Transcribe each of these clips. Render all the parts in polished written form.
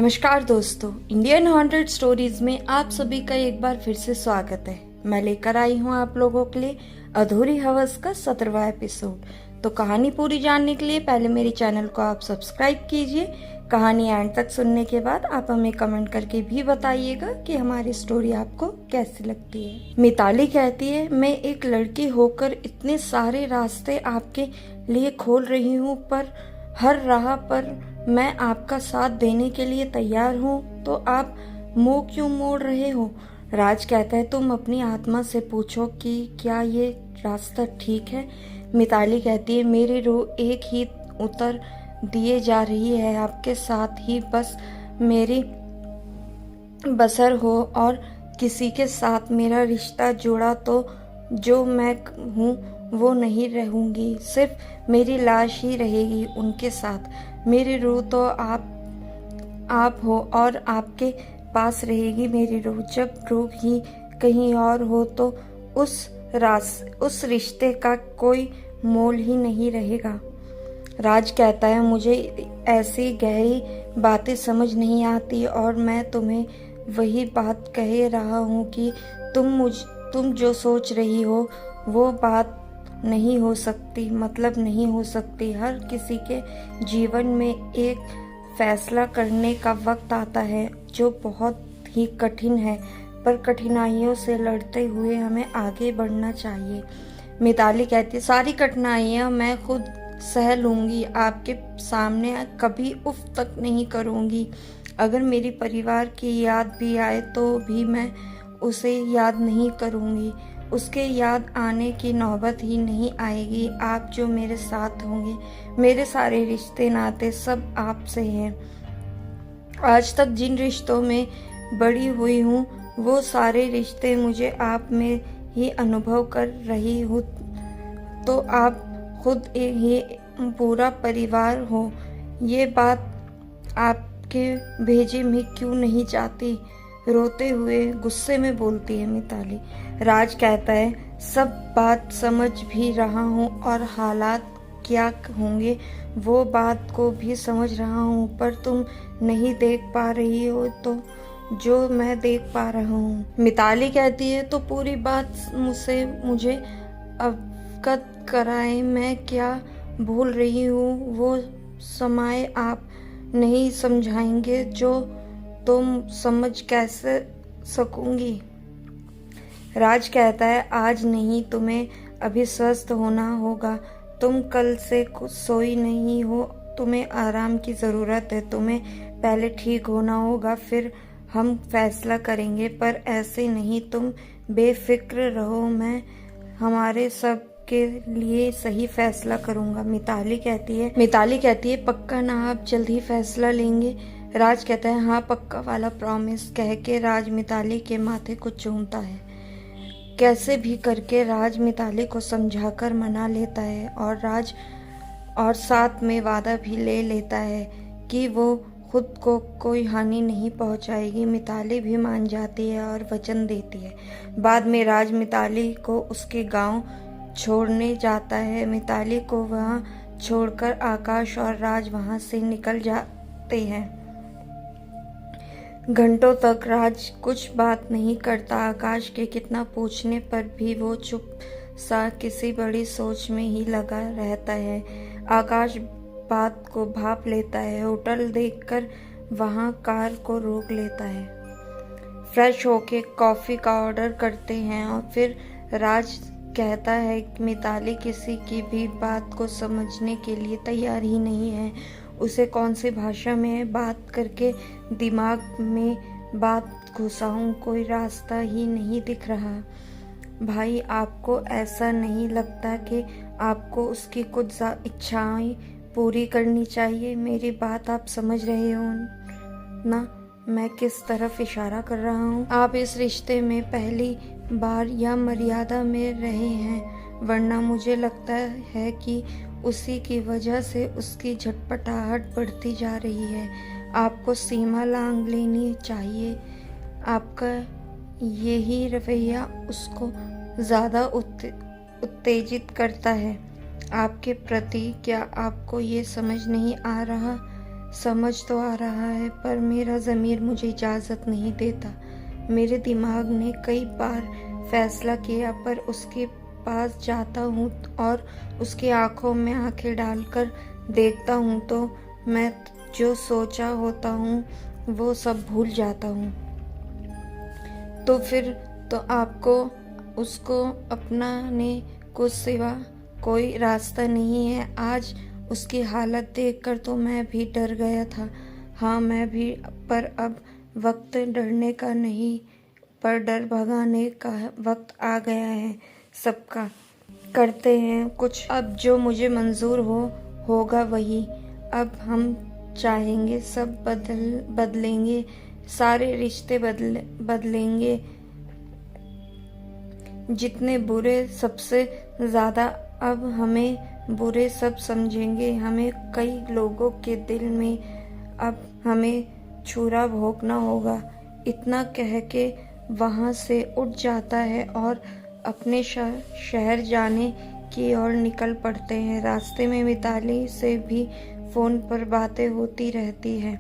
नमस्कार दोस्तों, Indian haunted stories में आप सभी का एक बार फिर से स्वागत है। मैं लेकर आई हूँ आप लोगों के लिए अधूरी हवस का 17वां एपिसोड। तो कहानी पूरी जानने के लिए पहले मेरे चैनल को आप सब्सक्राइब कीजिए। कहानी एंड तक सुनने के बाद आप हमें कमेंट करके भी बताइएगा कि हमारी स्टोरी आपको कैसी लगती है। मिताली कहती है, मैं एक लड़की होकर इतने सारे रास्ते आपके लिए खोल रही हूँ, पर हर राह पर मैं आपका साथ देने के लिए तैयार हूँ, तो आप मुंह क्यों मोड़ रहे हो? राज कहता है, तुम अपनी आत्मा से पूछो कि क्या ये रास्ता ठीक है। मिताली कहती है, मेरी रूह एक ही उतर दिए जा रही है, आपके साथ ही बस मेरी बसर हो और किसी के साथ मेरा रिश्ता जुड़ा तो जो मैं हूँ वो नहीं रहूँगी, सिर्फ मेरी लाश ही रहेगी उनके साथ। मेरी रूह तो आप हो और आपके पास रहेगी मेरी रूह। जब रूह ही कहीं और हो तो उस रिश्ते का कोई मोल ही नहीं रहेगा। राज कहता है, मुझे ऐसी गहरी बातें समझ नहीं आती और मैं तुम्हें वही बात कह रहा हूँ कि तुम जो सोच रही हो वो बात नहीं हो सकती, मतलब नहीं हो सकती। हर किसी के जीवन में एक फैसला करने का वक्त आता है जो बहुत ही कठिन है, पर कठिनाइयों से लड़ते हुए हमें आगे बढ़ना चाहिए। मिताली कहती है, सारी कठिनाइयाँ मैं खुद सह लूँगी, आपके सामने कभी उफ तक नहीं करूँगी। अगर मेरी परिवार की याद भी आए तो भी मैं उसे याद नहीं करूँगी, उसके याद आने की नौबत ही नहीं आएगी। आप जो मेरे साथ होंगे, मेरे सारे रिश्ते नाते सब आपसे हैं। आज तक जिन रिश्तों में बड़ी हुई हूँ वो सारे रिश्ते मुझे आप में ही अनुभव कर रही हूँ, तो आप खुद ही पूरा परिवार हो। ये बात आपके भेजे में क्यों नहीं जाती? रोते हुए गुस्से में बोलती है मिताली। राज कहता है, सब बात समझ भी रहा हूँ और हालात क्या होंगे वो बात को भी समझ रहा हूँ, पर तुम नहीं देख पा रही हो तो जो मैं देख पा रहा हूँ। मिताली कहती है, तो पूरी बात मुझे अवगत कराएं, मैं क्या भूल रही हूँ वो समय आप नहीं समझाएंगे जो तुम समझ कैसे सकूंगी? राज कहता है, आज नहीं, तुम्हें अभी स्वस्थ होना होगा। तुम कल से कुछ सोई नहीं हो, तुम्हें आराम की ज़रूरत है। तुम्हें पहले ठीक होना होगा, फिर हम फैसला करेंगे, पर ऐसे नहीं। तुम बेफिक्र रहो, मैं हमारे सब के लिए सही फैसला करूंगा। मिताली कहती है, पक्का ना आप जल्द ही फैसला लेंगे? राज कहता है, हाँ पक्का वाला प्रॉमिस, कह के राज मिताली के माथे को चूमता है। कैसे भी करके राज मिताली को समझाकर मना लेता है और साथ में वादा भी ले लेता है कि वो खुद को कोई हानि नहीं पहुंचाएगी। मिताली भी मान जाती है और वचन देती है। बाद में राज मिताली को उसके गांव छोड़ने जाता है। मिताली को वहां छोड़कर आकाश और राज वहां से निकल जाते हैं। घंटों तक राज कुछ बात नहीं करता। आकाश के कितना पूछने पर भी वो चुप सा किसी बड़ी सोच में ही लगा रहता है। आकाश बात को भाप लेता है। होटल देखकर वहां कार को रोक लेता है। फ्रेश होके कॉफ़ी का ऑर्डर करते हैं और फिर राज कहता है कि मिताली किसी की भी बात को समझने के लिए तैयार ही नहीं है। उसे कौन सी भाषा में बात करके दिमाग में बात घुसाऊं, कोई रास्ता ही नहीं दिख रहा। भाई, आपको ऐसा नहीं लगता कि आपको उसकी कुछ इच्छाएं पूरी करनी चाहिए? मेरी बात आप समझ रहे हो ना, मैं किस तरफ इशारा कर रहा हूँ? आप इस रिश्ते में पहली बार या मर्यादा में रहे हैं, वरना मुझे लगता है कि उसी की वजह से उसकी झटपटाहट बढ़ती जा रही है। आपको सीमा लांघ लेनी चाहिए। आपका यही रवैया उसको ज़्यादा उत्तेजित करता है आपके प्रति। क्या आपको ये समझ नहीं आ रहा? समझ तो आ रहा है, पर मेरा ज़मीर मुझे इजाज़त नहीं देता। मेरे दिमाग ने कई बार फैसला किया, पर उसके पास जाता हूँ और उसकी आंखों में आंखें डालकर देखता हूँ तो मैं जो सोचा होता हूँ वो सब भूल जाता हूँ। तो फिर तो आपको उसको अपनाने को सिवा कोई रास्ता नहीं है। आज उसकी हालत देखकर तो मैं भी डर गया था। हाँ, मैं भी, पर अब वक्त डरने का नहीं, पर डर भगाने का वक्त आ गया है सबका। करते हैं कुछ, अब जो मुझे मंजूर होगा वही। अब हम चाहेंगे सब बदलेंगे, सारे रिश्ते बदलेंगे। जितने बुरे सबसे ज़्यादा अब हमें बुरे सब समझेंगे। हमें कई लोगों के दिल में अब हमें छुरा भोंकना होगा। इतना कह के वहाँ से उठ जाता है और अपने शहर जाने की ओर निकल पड़ते हैं। रास्ते में मिताली से भी फ़ोन पर बातें होती रहती हैं।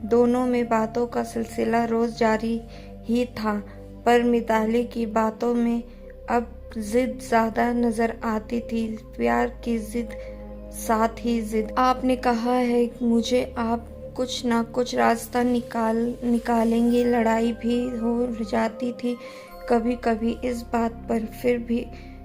दोनों में बातों का सिलसिला रोज़ जारी ही था, पर मिताली की बातों में अब जिद ज़्यादा नज़र आती थी। प्यार की जिद, साथ ही जिद। आपने कहा है मुझे, आप कुछ ना कुछ रास्ता निकालेंगे। लड़ाई भी हो जाती थी कभी कभी इस बात पर।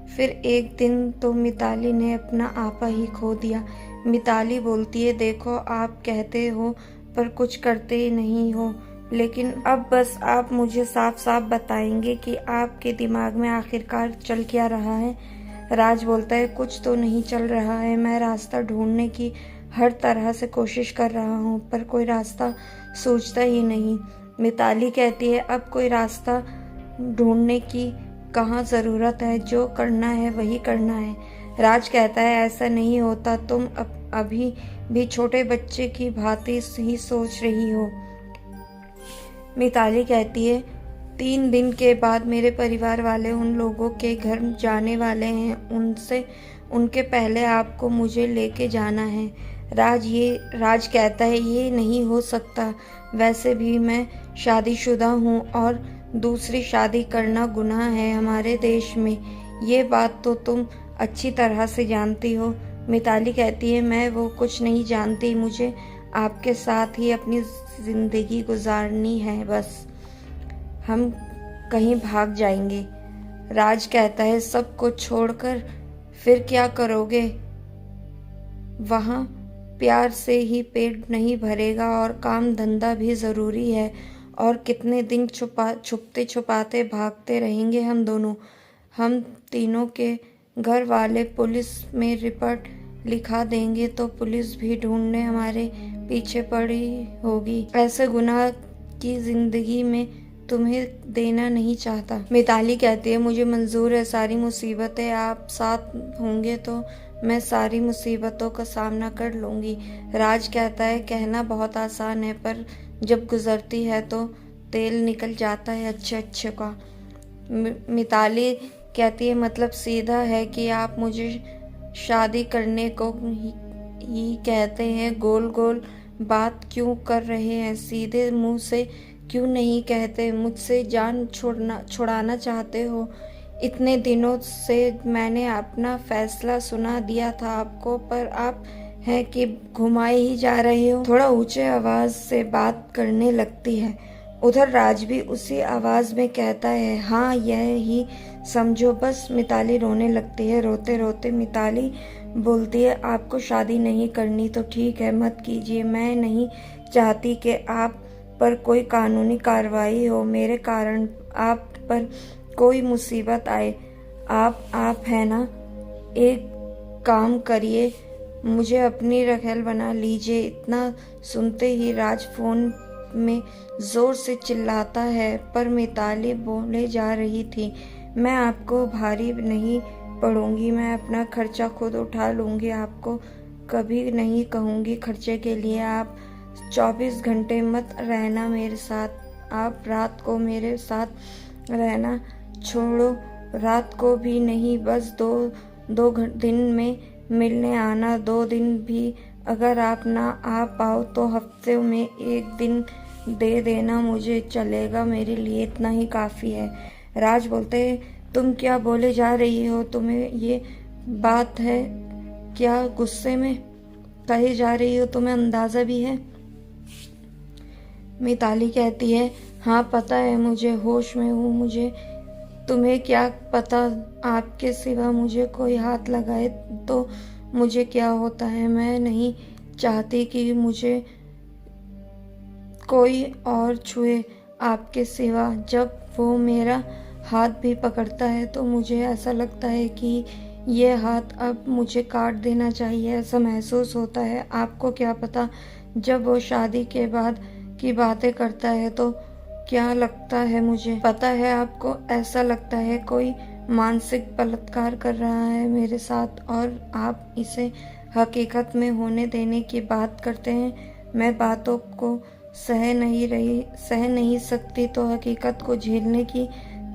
फिर एक दिन तो मिताली ने अपना आपा ही खो दिया। मिताली बोलती है, देखो आप कहते हो पर कुछ करते ही नहीं हो, लेकिन अब बस आप मुझे साफ साफ बताएंगे कि आपके दिमाग में आखिरकार चल क्या रहा है। राज बोलता है, कुछ तो नहीं चल रहा है। मैं रास्ता ढूंढने की हर तरह से कोशिश कर रहा हूँ, पर कोई रास्ता सूझता ही नहीं। मिताली कहती है, अब कोई रास्ता ढूंढने की कहाँ ज़रूरत है, जो करना है वही करना है। राज कहता है, ऐसा नहीं होता, तुम अभी भी छोटे बच्चे की भांति ही सोच रही हो। मिताली कहती है, 3 दिन के बाद मेरे परिवार वाले उन लोगों के घर जाने वाले हैं। उनके पहले आपको मुझे लेके जाना है। राज कहता है, ये नहीं हो सकता। वैसे भी मैं शादीशुदा हूँ और दूसरी शादी करना गुनाह है हमारे देश में। ये बात तो तुम अच्छी तरह से जानती हो। मिताली कहती है, मैं वो कुछ नहीं जानती, मुझे आपके साथ ही अपनी ज़िंदगी गुजारनी है बस। हम कहीं भाग जाएंगे। राज कहता है, सब कुछ छोड़कर फिर क्या करोगे? वहाँ प्यार से ही पेट नहीं भरेगा और काम धंधा भी ज़रूरी है। और कितने दिन छुपते छुपाते भागते रहेंगे हम दोनों। हम तीनों के घर वाले पुलिस में रिपोर्ट लिखा देंगे तो पुलिस भी ढूंढने हमारे पीछे पड़ी होगी। ऐसे गुनाह की जिंदगी में तुम्हें देना नहीं चाहता। मिताली कहती है, मुझे मंजूर है सारी मुसीबतें, आप साथ होंगे तो मैं सारी मुसीबतों का सामना कर लूँगी। राज कहता है, कहना बहुत आसान है, पर जब गुजरती है तो तेल निकल जाता है अच्छे अच्छे का। मिताली कहती है, मतलब सीधा है कि आप मुझे शादी करने को ही कहते हैं? गोल गोल बात क्यों कर रहे हैं? सीधे मुंह से क्यों नहीं कहते? मुझसे जान छुड़ाना चाहते हो? इतने दिनों से मैंने अपना फैसला सुना दिया था आपको, पर आप हैं कि घुमाए ही जा रहे हो। थोड़ा ऊंचे आवाज से बात करने लगती है। उधर राज भी उसी आवाज में कहता है, हाँ यह ही समझो बस। मिताली रोने लगती है। रोते रोते मिताली बोलती है, आपको शादी नहीं करनी तो ठीक है, मत कीजिए। मैं नहीं चाहती कि आप पर कोई कानूनी कार्रवाई हो, मेरे कारण आप पर कोई मुसीबत आए। आप है ना, एक काम करिए, मुझे अपनी रखेल बना लीजिए। इतना सुनते ही राज फोन में जोर से चिल्लाता है, पर मिताली बोले जा रही थी, मैं आपको भारी नहीं पड़ूंगी, मैं अपना खर्चा खुद उठा लूंगी, आपको कभी नहीं कहूंगी खर्चे के लिए। आप 24 घंटे मत रहना मेरे साथ, आप रात को मेरे साथ रहना छोड़ो, रात को भी नहीं, बस दो दिन में मिलने आना। 2 दिन भी अगर आप ना आ पाओ तो हफ्ते में एक दिन दे देना, मुझे चलेगा, मेरे लिए इतना ही काफ़ी है। राज बोलते तुम क्या बोले जा रही हो, तुम्हें ये बात है क्या गुस्से में कही जा रही हो, तुम्हें अंदाज़ा भी है? मिताली कहती है हाँ पता है, मुझे होश में हूँ, मुझे तुम्हें क्या पता, आपके सिवा मुझे कोई हाथ लगाए तो मुझे क्या होता है। मैं नहीं चाहती कि मुझे कोई और छुए आपके सिवा। जब वो मेरा हाथ भी पकड़ता है तो मुझे ऐसा लगता है कि ये हाथ अब मुझे काट देना चाहिए, ऐसा महसूस होता है। आपको क्या पता, जब वो शादी के बाद की बातें करता है तो क्या लगता है मुझे। पता है आपको, ऐसा लगता है कोई मानसिक बलात्कार कर रहा है मेरे साथ और आप इसे हकीकत में होने देने की बात करते हैं। मैं बातों को सह नहीं सकती तो हकीकत को झेलने की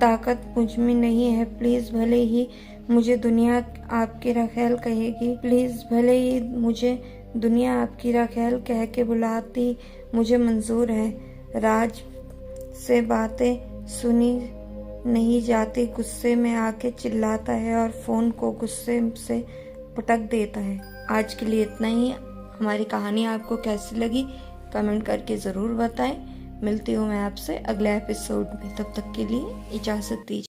ताकत मुझ में नहीं है। प्लीज़ भले ही मुझे दुनिया आपकी रखेल कहेगी, प्लीज़ भले ही मुझे दुनिया आपकी रखेल कह के बुलाती, मुझे मंजूर है। राज से बातें सुनी नहीं जाती, गुस्से में आके चिल्लाता है और फ़ोन को गुस्से से पटक देता है। आज के लिए इतना ही। हमारी कहानी आपको कैसी लगी कमेंट करके ज़रूर बताएं। मिलती हूँ मैं आपसे अगले एपिसोड में, तब तक के लिए इजाज़त दीजिए।